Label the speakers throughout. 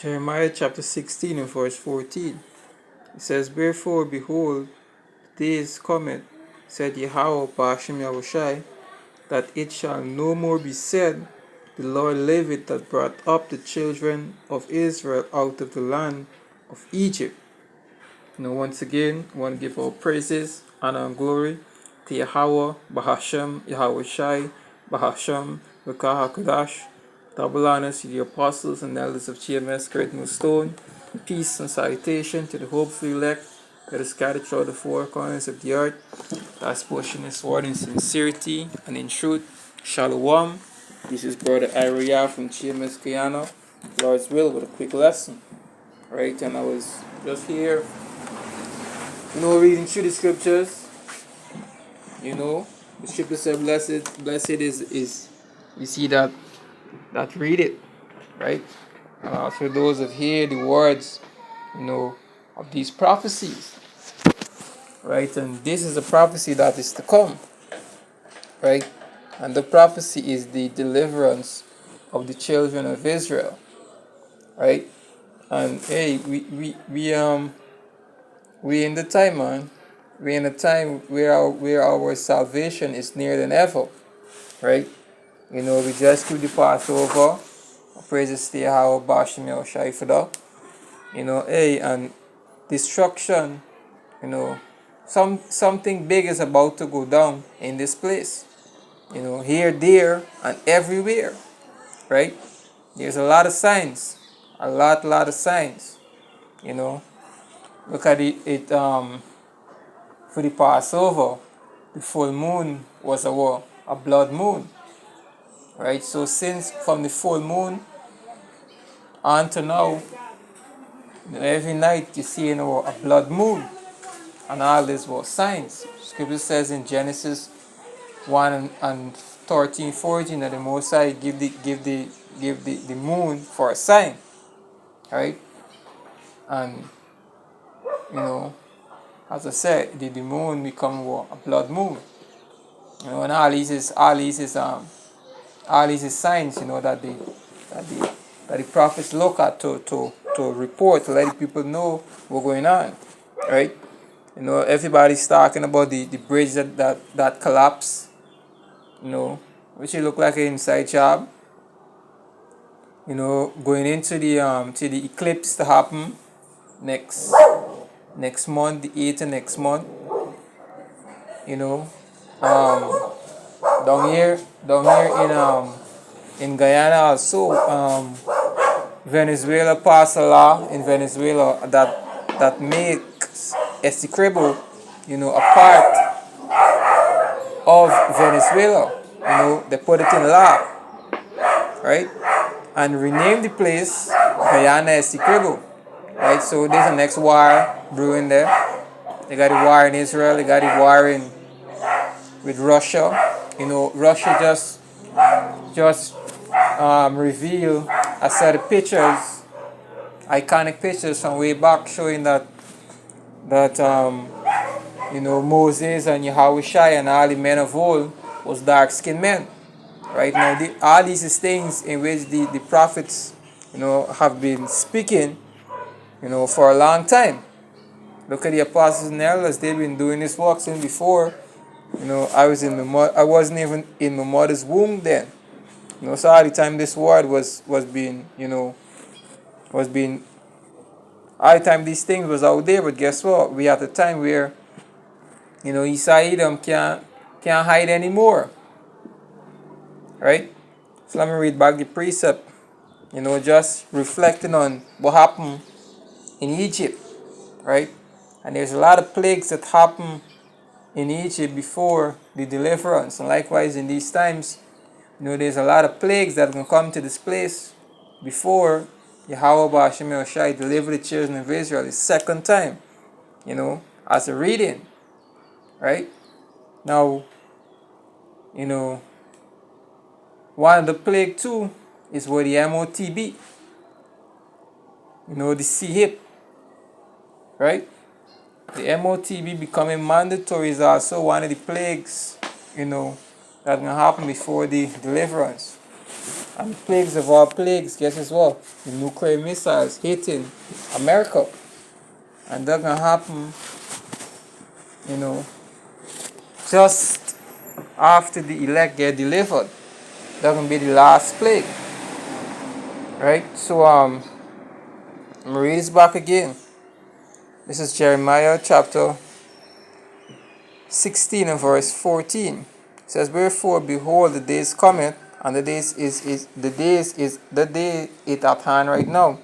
Speaker 1: Jeremiah chapter 16 and verse 14. It says, "Wherefore, behold, the days cometh, said Yahweh Ba'ashem Yahushai, that it shall no more be said, The Lord liveth that brought up the children of Israel out of the land of Egypt." Once again, I want to give all praises, honor, and glory to Yahweh Ba'ashem Yahushai Ba'ashem Rekah HaKadosh. Double honors to the apostles and elders of GMS Great Millstone. Peace and salutation to the hopeful elect that is scattered throughout the four corners of the earth. God's portion is word in sincerity and in truth. Shalom. This is Brother Iriah from GMS Guyana. Lord's will with a quick lesson. Right, and I was just here, reading through the scriptures. The scripture said, blessed is you see that read it, right? For those that hear the words, of these prophecies, right? And this is a prophecy that is to come, right? And the prophecy is the deliverance of the children of Israel, right? And hey, we in the time, man. We're in a time where our salvation is nearer than ever, right? We just through the Passover. Praises to Yahweh Ba'ashem Yahushai for that. And destruction, something big is about to go down in this place. Here, there, and everywhere, right? There's a lot of signs, a lot of signs. Look at it. For the Passover, the full moon was a blood moon, right? So since from the full moon on to now, every night you see a blood moon, and all this was signs. Scripture says in Genesis 1 and 13, 14 that the Most High give the moon for a sign, right? And as I said, the moon become a blood moon. And all these is signs, that the prophets look at to report, to let the people know what's going on, right? Everybody's talking about the bridge that collapsed, which it looked like an inside job. Going into the eclipse to happen next month, the 8th of next month. Down here in Guyana also, Venezuela passed a law in Venezuela that makes Essequibo, a part of Venezuela. They put it in law, right? And rename the place Guyana Essequibo, right? So there's a next war brewing there. They got a war in Israel. They got a war with Russia. Russia just revealed a set of pictures, iconic pictures from way back, showing that Moses and Yahushua and all the men of old was dark-skinned men. Right now, all these is things in which the prophets, have been speaking, for a long time. Look at the apostles and elders; they've been doing this work since before. I wasn't even in my mother's womb then. So all the time this word was being, all the time these things was out there. But guess what? We at a time where, Esau Edom can't hide anymore. Right? So let me read back the precept. Just reflecting on what happened in Egypt, right? And there's a lot of plagues that happened in Egypt before the deliverance, and likewise in these times, there's a lot of plagues that are going to come to this place before Yahweh Ba'ashem Yahushai delivered the children of Israel the second time, as a reading, right? Now, one of the plague too is where the MOTB, the C-hip, right? The MOTB becoming mandatory is also one of the plagues, that's going to happen before the deliverance. And the plagues of all plagues, guess as well, the nuclear missiles hitting America. And that's gonna happen, you know, just after the elect get delivered. That's gonna be the last plague. Right? So I'm gonna read this back again. This is Jeremiah chapter 16 and verse 14. It says, wherefore behold the days cometh, and the day is at hand right now,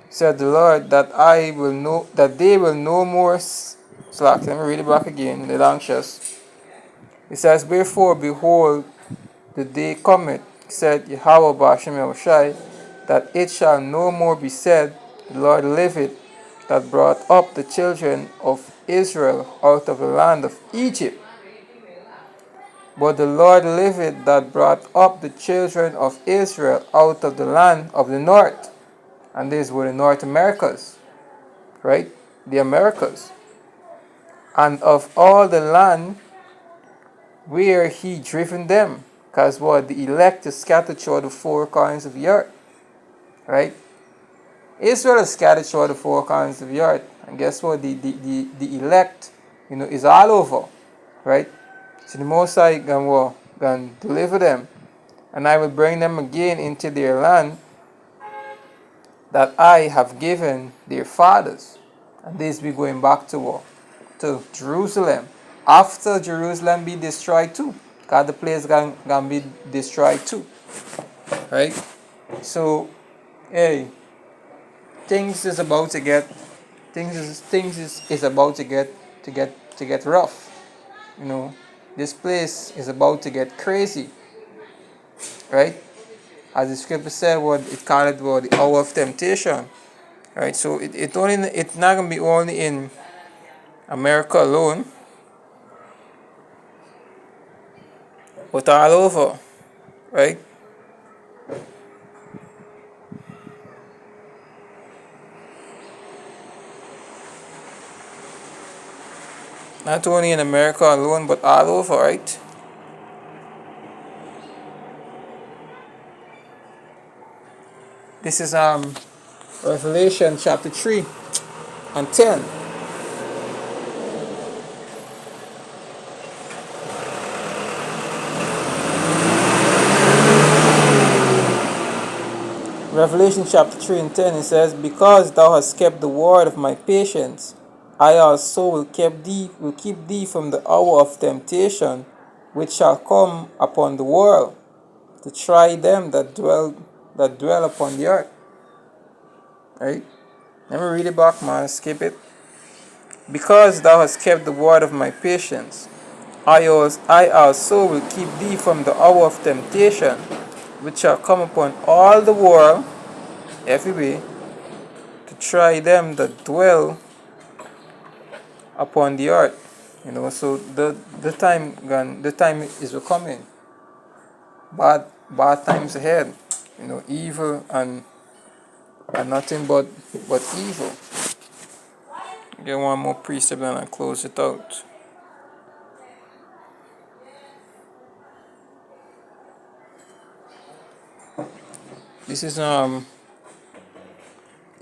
Speaker 1: said the Lord, that they will no more slack. Let me read it back again, the anxious. It says, wherefore behold the day cometh, said Yahweh Bashem Yahushai, that it shall no more be said, the Lord liveth, that brought up the children of Israel out of the land of Egypt. But the Lord liveth, that brought up the children of Israel out of the land of the north. And these were the North Americas, right? The Americas. And of all the land where he driven them. Because what? The elect is scattered throughout the four corners of the earth, right? Israel is scattered throughout the four corners of the earth. And guess what? The elect, is all over, right? So the Most High gonna deliver them. And I will bring them again into their land that I have given their fathers. And this be going back to war, to Jerusalem. After Jerusalem be destroyed too. God the place gonna be destroyed too. Right? So, hey, things is about to get things is about to get rough. This place is about to get crazy. Right? As the scripture said, what it called it was the hour of temptation. Right? So it's not gonna be only in America alone, but all over. Right? Not only in America alone, but all over, right? This is Revelation chapter 3 and 10. Revelation chapter 3 and 10, it says, because thou hast kept the word of my patience, I also will keep thee from the hour of temptation, which shall come upon the world, to try them that dwell upon the earth. Right? Let me read it back, man. Skip it. Because thou hast kept the word of my patience, I also will keep thee from the hour of temptation, which shall come upon all the world, every way, to try them that dwell upon the earth. So the time is coming. Bad times ahead. Evil and nothing but evil. Get one more precept and I close it out. This is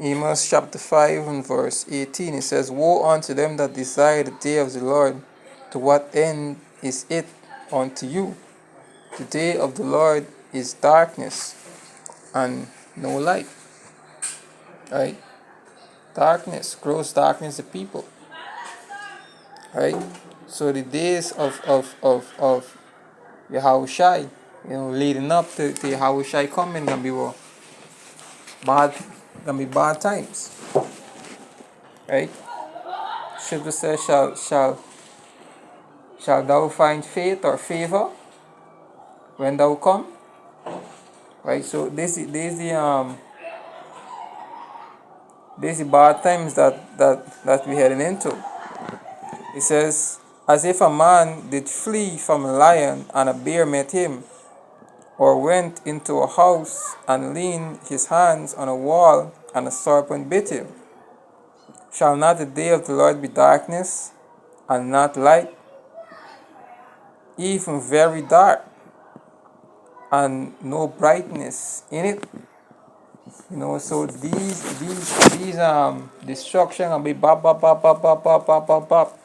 Speaker 1: Amos chapter 5 and verse 18. It says, woe unto them that desire the day of the Lord, to what end is it unto you? The day of the Lord is darkness and no light. Right? Darkness, gross darkness of people. Right? So the days of Yahushai, leading up to Yahushai coming, gonna be what? Gonna be bad times. Right? Scripture says, shall thou find faith or favor when thou come? Right? So this is the bad times that we heading into. It says, as if a man did flee from a lion and a bear met him, or went into a house and leaned his hands on a wall and a serpent bit him. Shall not the day of the Lord be darkness and not light, even very dark? and no brightness in it. So these destruction will be bop bop bop bop bop bop bop bop bop.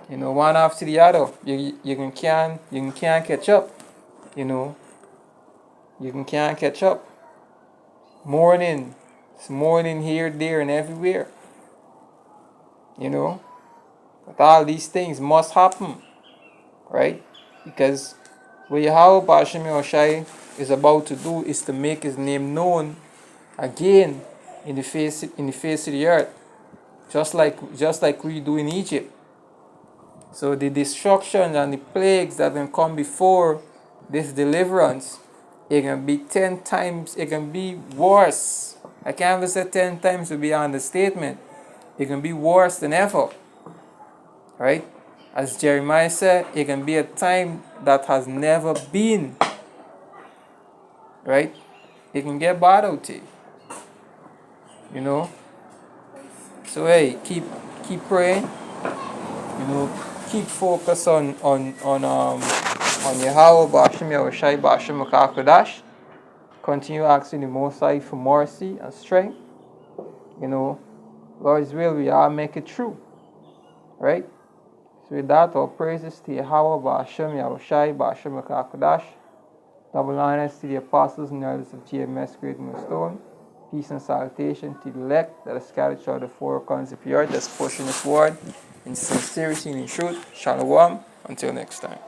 Speaker 1: One after the other. You can't catch up. You know, you can't catch up. Morning, it's morning here, there, and everywhere. But all these things must happen, right? Because what Yahweh Bashim Yoshai is about to do is to make his name known again in the face of the earth, just like we do in Egypt. So the destruction and the plagues that can come before this deliverance, it can be 10 times, it can be worse. I can't even say 10 times to be an understatement. It can be worse than ever, right? As Jeremiah said, it can be a time that has never been, right? It can get bad out there, you know. So hey, keep praying, keep focus on Yahweh Bashim Yahushai Bashim Makakodash. Continue asking the Most High for mercy and strength. Lord's will, we all make it through, right? So with that, our praises to Yahweh Bashim Yahushai Bashim Makakodash. Double honors to the apostles and elders of GMS Great Millstone. Peace and salutation to the elect that are scattered throughout the four corners of the earth, that's pushing this word in sincerity and in truth. Shalom. Until next time.